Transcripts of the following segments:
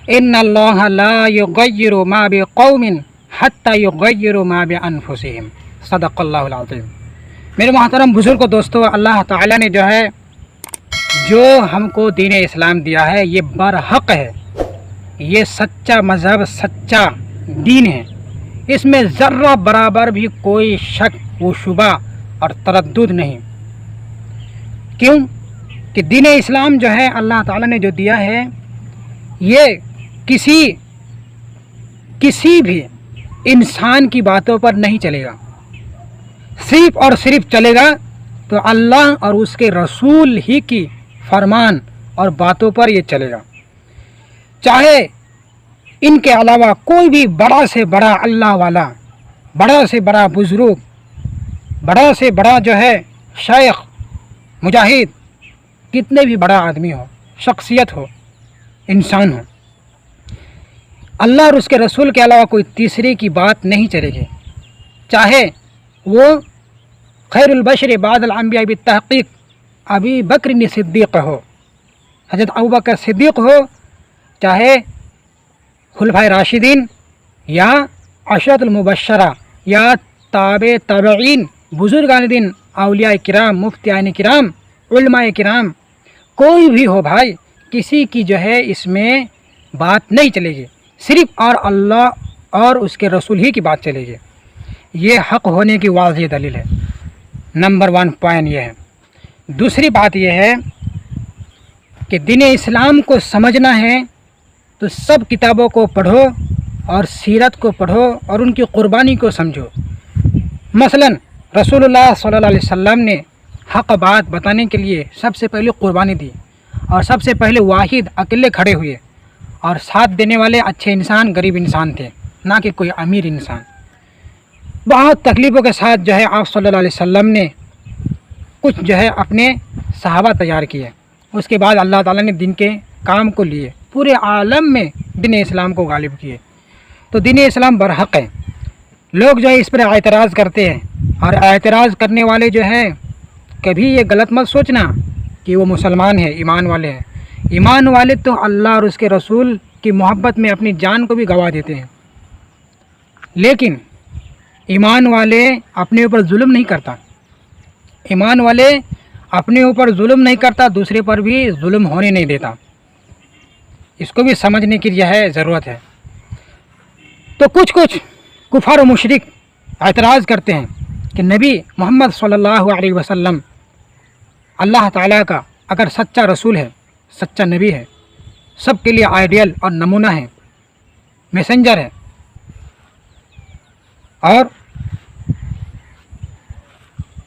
इन्नल्लाह ला युगय्यिरु मा बिक़ौमिन हत्ता युगय्यिरु मा बिअनफुसिहिम। सदक़ल्लाहुल अज़ीम। मेरे मोहतरम बुजुर्गों, दोस्तों, अल्लाह ताला ने जो हमको दीन इस्लाम दिया है ये बरहक है, ये सच्चा मज़हब, सच्चा दीन है। इसमें ज़र्रा बराबर भी कोई शक व शुबा और तरद्दुद नहीं। क्यों कि दीन इस्लाम जो है अल्लाह ताला ने जो दिया है ये किसी भी इंसान की बातों पर नहीं चलेगा, सिर्फ और सिर्फ चलेगा तो अल्लाह और उसके रसूल ही की फरमान और बातों पर ये चलेगा। चाहे इनके अलावा कोई भी बड़ा से बड़ा अल्लाह वाला, बड़ा से बड़ा बुजुर्ग, बड़ा से बड़ा जो है शेख, मुजाहिद, कितने भी बड़ा आदमी हो, शख्सियत हो, इंसान हो, अल्लाह और उसके रसूल के अलावा कोई तीसरे की बात नहीं चलेगी। चाहे वो खैरुल बशर बादल अंबिया बित्तहक़ीक़ अबी बकर सिद्दीक़ हो, हज़रत अबू बकर सिद्दीक़ हो, चाहे खुलफाए राशिदीन या अशरतुल मुबश्शरा या ताबे ताबईन, बुजुर्गान दीन, औलिया किराम, मुफ्तियान किराम, उलमाए किराम, कोई भी हो भाई, किसी की जो है इसमें बात नहीं चलेगी, सिर्फ और अल्लाह और उसके रसूल ही की बात चलेगी। ये हक़ होने की वाज़ेह दलील है। नंबर 1 पॉइंट ये है। दूसरी बात यह है कि दीन इस्लाम को समझना है तो सब किताबों को पढ़ो और सीरत को पढ़ो और उनकी क़ुरबानी को समझो। मसलन रसूलुल्लाह सल्लल्लाहु अलैहि वसल्लम ने हक़ बात बताने के लिए सबसे पहले क़ुरबानी दी और सबसे पहले वाहिद अकेले खड़े हुए और साथ देने वाले अच्छे इंसान गरीब इंसान थे, ना कि कोई अमीर इंसान। बहुत तकलीफ़ों के साथ जो है आप सल्लल्लाहु अलैहि वसल्लम ने कुछ जो है अपने सहाबा तैयार किए। उसके बाद अल्लाह ताला ने दिन के काम को लिए, पूरे आलम में दीन इस्लाम को गालिब किए। तो दीन इस्लाम बरहक है। लोग जो है इस पर एतराज़ करते हैं और एतराज़ करने वाले जो है कभी ये गलत मत सोचना कि वो मुसलमान है, ईमान वाले हैं। ईमान वाले तो अल्लाह और उसके रसूल की मोहब्बत में अपनी जान को भी गंवा देते हैं, लेकिन ईमान वाले अपने ऊपर जुल्म नहीं करता। ईमान वाले अपने ऊपर जुल्म नहीं करता, दूसरे पर भी जुल्म होने नहीं देता। इसको भी समझने की जो है ज़रूरत है। तो कुछ कुफार और मुशरिक एतराज़ करते हैं कि नबी मोहम्मद सल्लल्लाहु अलैहि वसल्लम अल्लाह ताला का अगर सच्चा रसूल है, सच्चा नबी है, सबके लिए आइडियल और नमूना है, मैसेंजर है, और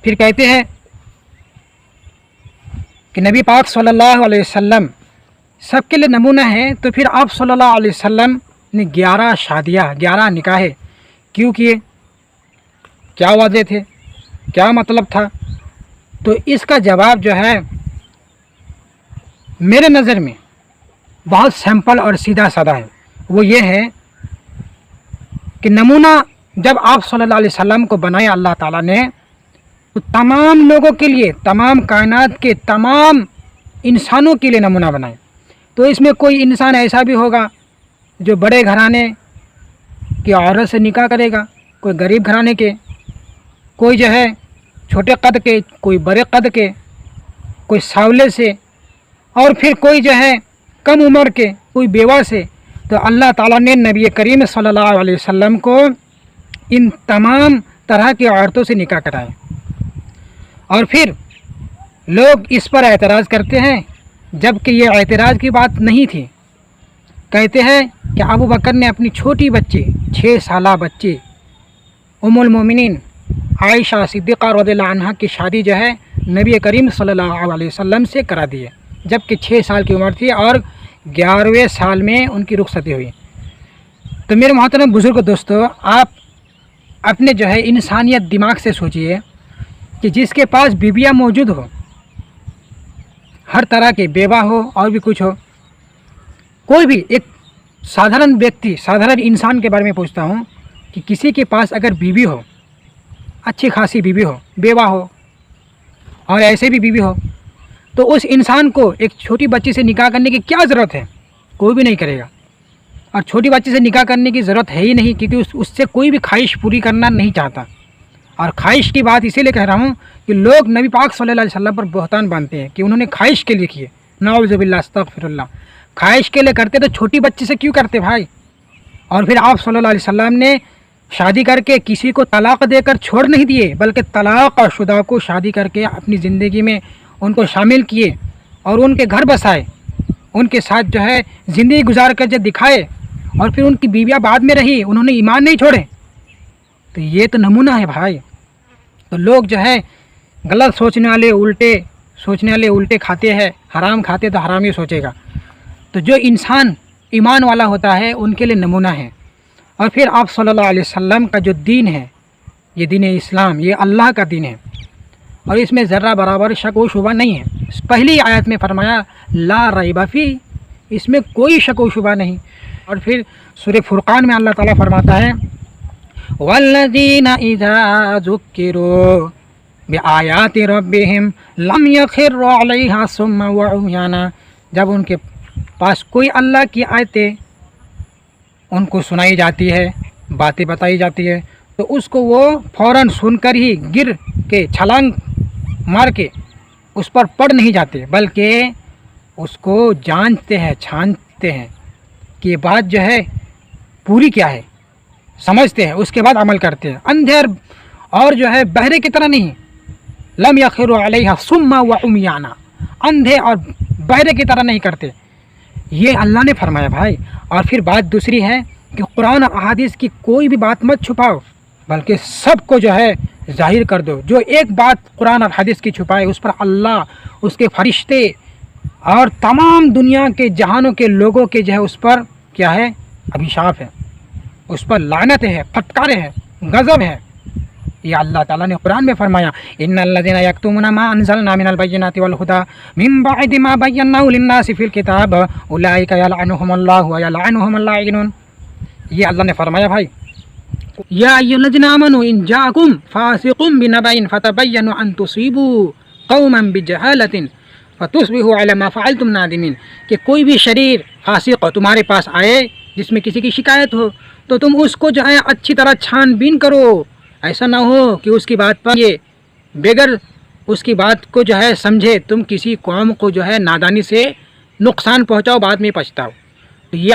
फिर कहते हैं कि नबी पाक सल्लल्लाहु अलैहि वसल्लम सबके लिए नमूना है, तो फिर आप सल्लल्लाहु अलैहि वसल्लम ने 11 शादियाँ, 11 निकाहें क्यों किए? क्या वजह थे? क्या मतलब था? तो इसका जवाब जो है मेरे नज़र में बहुत सिंपल और सीधा साधा है। वो ये है कि नमूना जब आप सल्लल्लाहु अलैहि वसल्लम को बनाया अल्लाह ताला ने, तो तमाम लोगों के लिए, तमाम कायनात के तमाम इंसानों के लिए नमूना बनाए। तो इसमें कोई इंसान ऐसा भी होगा जो बड़े घराने की औरत से निकाह करेगा, कोई गरीब घराने के, कोई जो है छोटे कद के, कोई बड़े कद के, कोई सावले से, और फिर कोई जो है कम उम्र के, कोई बेवा से। तो अल्लाह ताला ने नबी करीम सल्लल्लाहु अलैहि वसल्लम को इन तमाम तरह की औरतों से निकाह कराए। और फिर लोग इस पर एतराज़ करते हैं, जबकि ये एतराज़ की बात नहीं थी। कहते हैं कि अबू बकर ने अपनी छोटी बच्ची, 6 साला बच्ची उम्मुल मोमिनीन आयशा सिद्दीक़ा रज़ियल्लाहु अन्हा की शादी जो है नबी करीम सल्लल्लाहु अलैहि वसल्लम से करा दी है, जबकि 6 साल की उम्र थी और 11वें साल में उनकी रुखसती हुई। तो मेरे मोहतरम बुजुर्ग दोस्तों, आप अपने जो है इंसानियत दिमाग से सोचिए कि जिसके पास बीबियाँ मौजूद हो, हर तरह के, बेवा हो और भी कुछ हो, कोई भी एक साधारण व्यक्ति, साधारण इंसान के बारे में पूछता हूँ कि किसी के पास अगर बीवी हो, अच्छी खासी बीवी हो, बेवा हो और ऐसे भी बीवी हो, तो उस इंसान को एक छोटी बच्ची से निकाह करने की क्या ज़रूरत है? कोई भी नहीं करेगा। اور چھوٹی بچی سے نکاح کرنے کی ضرورت ہے ہی نہیں، کیونکہ اس سے کوئی بھی خواہش پوری کرنا نہیں چاہتا۔ اور خواہش کی بات اسی لیے کہہ رہا ہوں کہ لوگ نبی پاک صلی اللہ علیہ وسلم پر بہتان باندھتے ہیں کہ انہوں نے خواہش کے لیے کیے، نعوذ باللہ استغفر اللہ، خواہش کے لیے کرتے تو چھوٹی بچی سے کیوں کرتے بھائی؟ اور پھر آپ صلی اللہ علیہ وسلم نے شادی کر کے کسی کو طلاق دے کر چھوڑ نہیں دیے، بلکہ طلاق شدہ کو شادی کر کے اپنی زندگی میں ان کو شامل کیے اور ان کے گھر بسائے، ان کے ساتھ جو ہے زندگی گزار کر جو دکھائے، اور پھر ان کی بیویاں بعد میں رہی، انہوں نے ایمان نہیں چھوڑے۔ تو یہ تو نمونہ ہے بھائی۔ تو لوگ جو ہے غلط سوچنے والے الٹے کھاتے ہیں، حرام کھاتے تو حرام ہی سوچے گا۔ تو جو انسان ایمان والا ہوتا ہے ان کے لیے نمونہ ہے۔ اور پھر آپ صلی اللہ علیہ وسلم کا جو دین ہے، یہ دین اسلام، یہ اللہ کا دین ہے، اور اس میں ذرہ برابر شک و شبہ نہیں ہے۔ پہلی آیت میں فرمایا لا ریب فی، اس میں کوئی شک و شبہ نہیں۔ اور پھر سورہ فرقان میں اللہ تعالیٰ فرماتا ہے والذین اذا ذکروا بآیات ربہم لم یخروا علیہا صما وعمیانا، جب ان کے پاس کوئی اللہ کی آیتیں ان کو سنائی جاتی ہے، باتیں بتائی جاتی ہے، تو اس کو وہ فوراً سن کر ہی گر کے چھلانگ مار کے اس پر پڑ نہیں جاتے، بلکہ اس کو جانچتے ہیں، چھانتے ہیں کہ یہ بات جو ہے پوری کیا ہے، سمجھتے ہیں، اس کے بعد عمل کرتے ہیں۔ اندھیر اور جو ہے بہرے کی طرح نہیں، لم یخروا علیہا صما وعمیانا، اندھے اور بہرے کی طرح نہیں کرتے، یہ اللہ نے فرمایا بھائی۔ اور پھر بات دوسری ہے کہ قرآن اور احادیث کی کوئی بھی بات مت چھپاؤ، بلکہ سب کو جو ہے ظاہر کر دو۔ جو ایک بات قرآن اور حدیث کی چھپائے اس پر اللہ، اس کے فرشتے اور تمام دنیا کے جہانوں کے لوگوں کے جو ہے اس پر کیا ہے، ابھیشاپ ہے، اس پر لعنت ہے، پھٹکارے ہے، غضب ہے۔ یہ اللہ تعالیٰ نے قرآن میں فرمایا ان الذین یکتمون ما انزلنا من البینات والہدی من بعد ما بیناہ للناس فی الکتاب اولئک یلعنهم اللہ ویلعنهم اللاعنون، یہ اللہ نے فرمایا بھائی یا ایھا الذین آمنوا ان جاءکم فاسق بنبأ فتبینوا ان تصیبوا قوما بجہالۃ فتصبحوا علی ما فعلتم نادمین، کہ کوئی بھی شریر فاسق تمہارے پاس آئے جس میں کسی کی شکایت ہو تو تم اس کو جو ہے اچھی طرح چھان بین کرو، ایسا نہ ہو کہ اس کی بات پر یہ بغیر اس کی بات کو جو ہے سمجھے تم کسی قوم کو جو ہے نادانی سے نقصان پہنچاؤ، بعد میں پچھتاؤ۔ تو یہ